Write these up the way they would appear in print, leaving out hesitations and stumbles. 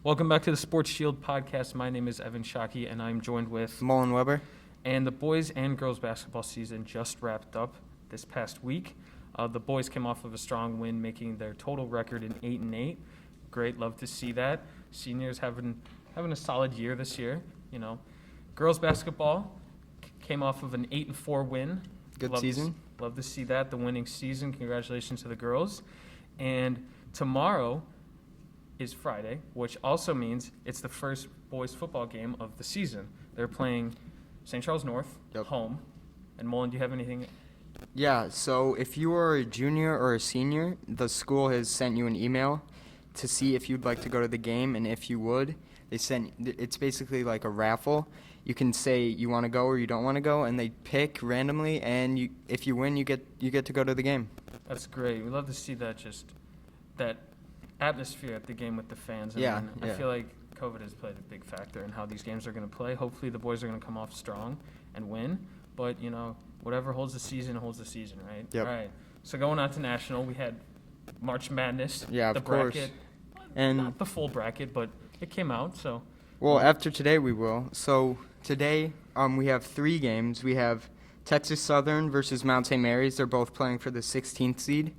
Welcome back to the Sports Shield podcast. My name is Evan Shockey, and I'm joined with Mullen Weber. And the boys and girls basketball season just wrapped up this past week. The boys came off of a strong win, making their total record in 8-8. Great, love to see that. Seniors having a solid year this year. Girls basketball came off of an 8-4 win. Good season. Love to see that, the winning season. Congratulations to the girls. And tomorrow is Friday, which also means it's the first boys football game of the season. They're playing St. Charles North, home. And Mullen, do you have anything? Yeah, so if you are a junior or a senior, the school has sent you an email to see if you'd like to go to the game, and if you would, it's basically like a raffle. You can say you want to go or you don't want to go, and they pick randomly, and if you win, you get to go to the game. That's great. We love to see that that atmosphere at the game with the fans. I feel like COVID has played a big factor in how these games are going to play. Hopefully the boys are going to come off strong and win, but whatever holds the season, right? Yep. All right. So going on to national, we had March Madness. Yeah, the of course. Bracket, And not the full bracket, but it came out. So. Well, after today we will. So today we have 3 games. We have Texas Southern versus Mount St. Mary's. They're both playing for the 16th seed.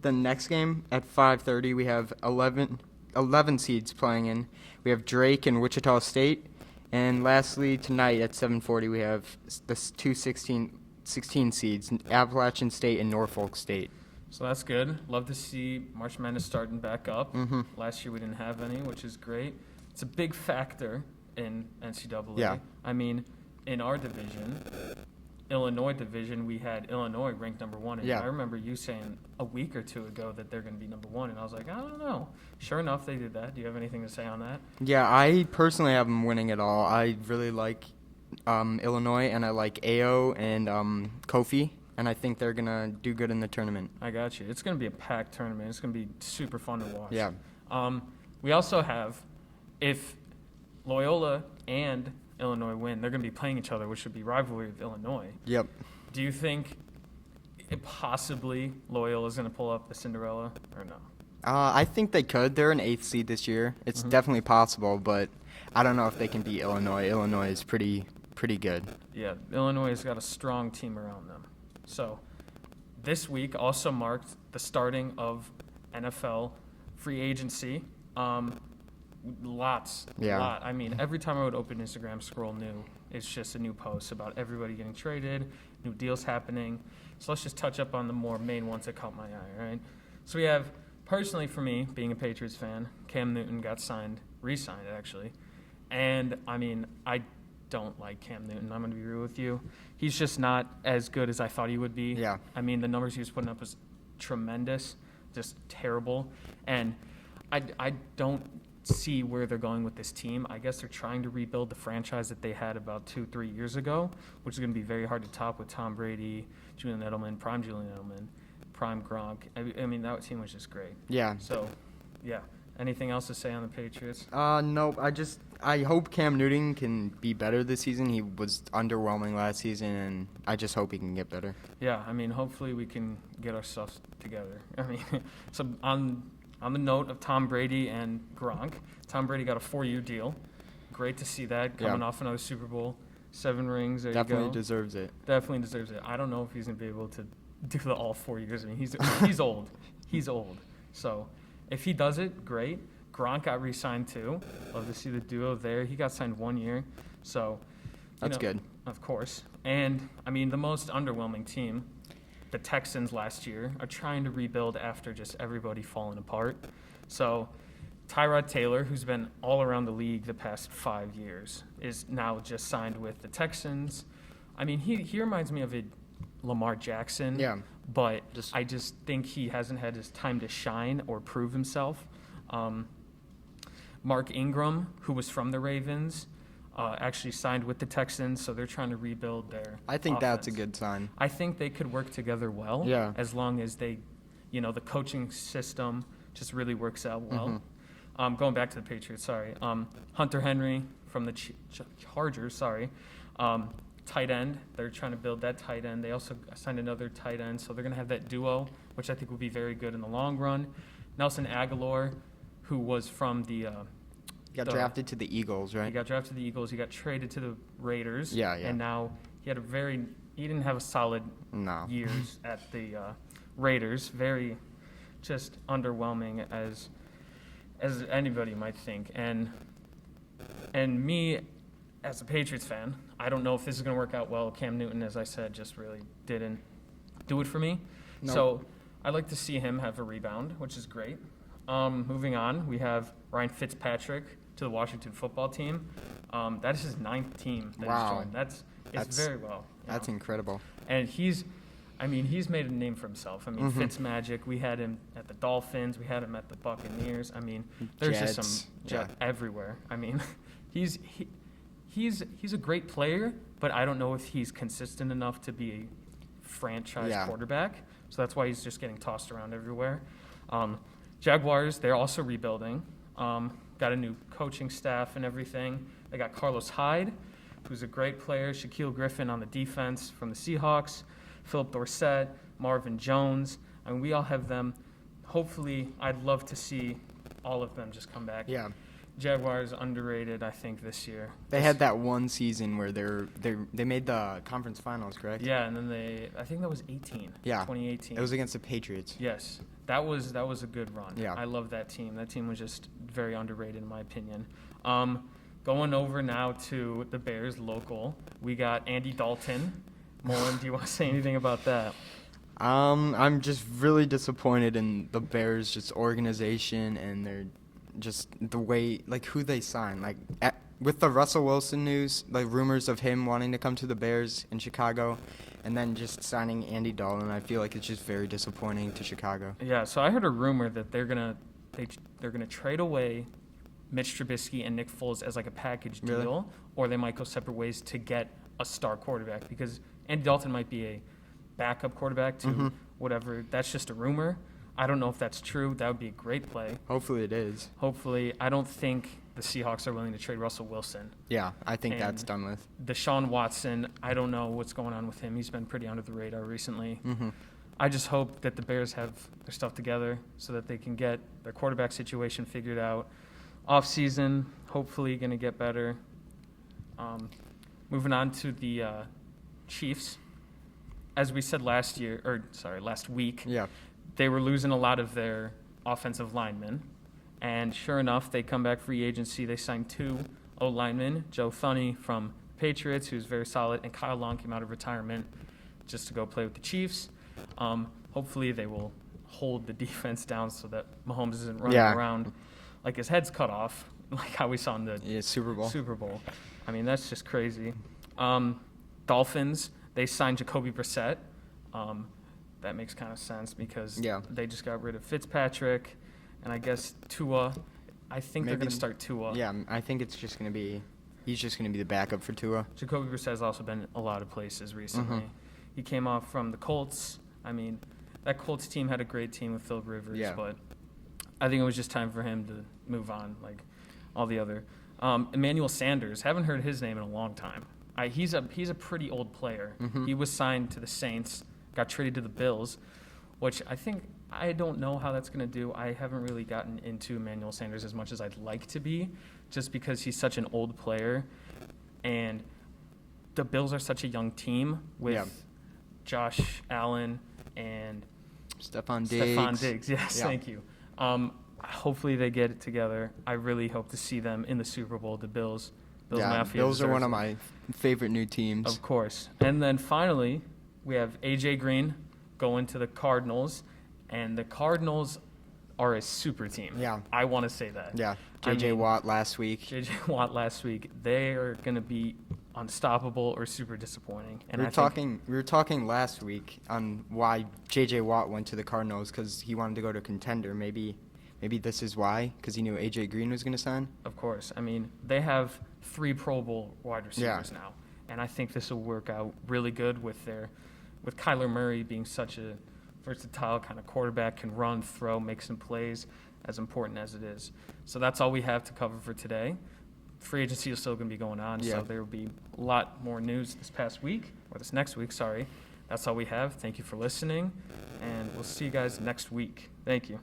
The next game at 5:30 we have 11 seeds playing in. We have Drake and Wichita State. And lastly, tonight at 7:40 we have the 16 seeds, Appalachian State and Norfolk State. So that's good. Love to see March Madness starting back up. Mm-hmm. Last year we didn't have any, which is great. It's a big factor in NCAA. Yeah. I mean, in our division, Illinois division, we had Illinois ranked number 1. And yeah. I remember you saying a week or two ago that they're going to be number 1. And I was like, I don't know. Sure enough, they did that. Do you have anything to say on that? Yeah, I personally have them winning it all. I really like Illinois, and I like Ayo and Kofi. And I think they're going to do good in the tournament. I got you. It's going to be a packed tournament. It's going to be super fun to watch. Yeah. We also have, if Loyola and Illinois win, they're going to be playing each other, which would be rivalry with Illinois. Yep. Do you think possibly Loyola is going to pull up the Cinderella or no? I think they could. They're an 8th seed this year. It's definitely possible, but I don't know if they can beat Illinois. Illinois is pretty good. Yeah, Illinois has got a strong team around them. So this week also marked the starting of NFL free agency. Lots. I mean, every time I would open Instagram, scroll new, it's just a new post about everybody getting traded, new deals happening. So let's just touch up on the more main ones that caught my eye, right? So we have, personally for me, being a Patriots fan, Cam Newton got re-signed actually. And, I mean, I don't like Cam Newton. I'm going to be real with you. He's just not as good as I thought he would be. Yeah. I mean, the numbers he was putting up was tremendous, just terrible. And I don't see where they're going with this team. I guess they're trying to rebuild the franchise that they had about 2-3 years ago, which is going to be very hard to top with Tom Brady, Julian Edelman, prime Gronk. I mean, that team was just great. Yeah. So, yeah. Anything else to say on the Patriots? No. I hope Cam Newton can be better this season. He was underwhelming last season, and I just hope he can get better. Yeah, I mean, hopefully we can get our stuff together. I mean, so on the note of Tom Brady and Gronk, Tom Brady got a 4-year deal. Great to see that coming off another Super Bowl, 7 rings. There Definitely you go. deserves it. Definitely deserves it. I don't know if he's gonna be able to do the all 4 years. I mean, he's old. He's old. So if he does it, great. Gronk got re-signed too. Love to see the duo there. He got signed 1 year. So that's good. Of course. And I mean, the most underwhelming team, the Texans last year, are trying to rebuild after just everybody falling apart. So Tyrod Taylor, who's been all around the league the past 5 years, is now just signed with the Texans. I mean, he reminds me of a Lamar Jackson. Yeah. But I just think he hasn't had his time to shine or prove himself. Mark Ingram, who was from the Ravens, actually signed with the Texans, so they're trying to rebuild their I think offense. that's a good sign. I think they could work together well, as long as they, the coaching system just really works out well. Going back to the Patriots, Hunter Henry from the Chargers, tight end. They're trying to build that tight end. They also signed another tight end, so they're going to have that duo, which I think will be very good in the long run. Nelson Aguilar, who was from the He got drafted to the Eagles, right? He got drafted to the Eagles. He got traded to the Raiders. Yeah. And now he didn't have a solid years at the Raiders. Very just underwhelming as anybody might think. And me, as a Patriots fan, I don't know if this is going to work out well. Cam Newton, as I said, just really didn't do it for me. Nope. So I'd like to see him have a rebound, which is great. Moving on, we have Ryan Fitzpatrick to the Washington football team. That is his 9th team that he's joined. That's very well. That's incredible. And he's made a name for himself. I mean, Fitzmagic, we had him at the Dolphins. We had him at the Buccaneers. I mean, there's Jets. just some everywhere. I mean, he's a great player, but I don't know if he's consistent enough to be a franchise quarterback. So that's why he's just getting tossed around everywhere. Jaguars, they're also rebuilding. Got a new coaching staff and everything. They got Carlos Hyde, who's a great player. Shaquille Griffin on the defense from the Seahawks. Philip Dorsett, Marvin Jones. I mean, we all have them. Hopefully, I'd love to see all of them just come back. Yeah. Jaguars underrated, I think, this year. They had that one season where they made the conference finals, correct? Yeah, and then I think that was 18. Yeah. 2018. It was against the Patriots. Yes. That was a good run. Yeah. I love that team. That team was just very underrated in my opinion. Going over now to the Bears local, we got Andy Dalton. Mullen, do you want to say anything about that? I'm just really disappointed in the Bears' just organization and their just the way, like, who they sign. Like, with the Russell Wilson news, like, rumors of him wanting to come to the Bears in Chicago, and then just signing Andy Dalton, I feel like it's just very disappointing to Chicago. Yeah, so I heard a rumor that they're gonna trade away Mitch Trubisky and Nick Foles as like a package deal, or they might go separate ways to get a star quarterback, because Andy Dalton might be a backup quarterback to whatever. That's just a rumor. I don't know if that's true. That would be a great play. Hopefully it is. Hopefully. I don't think the Seahawks are willing to trade Russell Wilson. Yeah, I think that's done with. Deshaun Watson, I don't know what's going on with him. He's been pretty under the radar recently. I just hope that the Bears have their stuff together so that they can get their quarterback situation figured out. Off-season, hopefully going to get better. Moving on to the Chiefs. As we said last week, they were losing a lot of their offensive linemen. And sure enough, they come back free agency. They signed 2 O-linemen, Joe Thuney from Patriots, who's very solid, and Kyle Long came out of retirement just to go play with the Chiefs. Hopefully they will hold the defense down so that Mahomes isn't running around like his head's cut off, like how we saw in the Super Bowl. I mean, that's just crazy. Dolphins, they signed Jacoby Brissett. That makes kind of sense because they just got rid of Fitzpatrick, and I guess Tua. I think they're going to start Tua. Yeah, I think it's just going to be he's just going to be the backup for Tua. Jacoby Brissett has also been a lot of places recently. He came off from the Colts. I mean, that Colts team had a great team with Philip Rivers, but I think it was just time for him to move on, like all the other. Emmanuel Sanders, haven't heard his name in a long time. He's a pretty old player. He was signed to the Saints, got traded to the Bills, which I don't know how that's going to do. I haven't really gotten into Emmanuel Sanders as much as I'd like to be, just because he's such an old player, and the Bills are such a young team with Josh Allen and Stephon Diggs. Yes, thank you. Hopefully they get it together. I really hope to see them in the Super Bowl, the Bills. Mafia. Bills are one of my favorite new teams. Of course. And then finally, we have A.J. Green going to the Cardinals, and the Cardinals are a super team. Yeah. I want to say that. Yeah. J.J. Watt last week. They are going to be unstoppable or super disappointing. And we were talking last week on why J.J. Watt went to the Cardinals, because he wanted to go to a contender. Maybe this is why, because he knew A.J. Green was going to sign. Of course. I mean, they have 3 Pro Bowl wide receivers now, and I think this will work out really good with Kyler Murray being such a versatile kind of quarterback, can run, throw, make some plays, as important as it is. So that's all we have to cover for today. Free agency is still going to be going on, so there will be a lot more news this next week, sorry. That's all we have. Thank you for listening, and we'll see you guys next week. Thank you.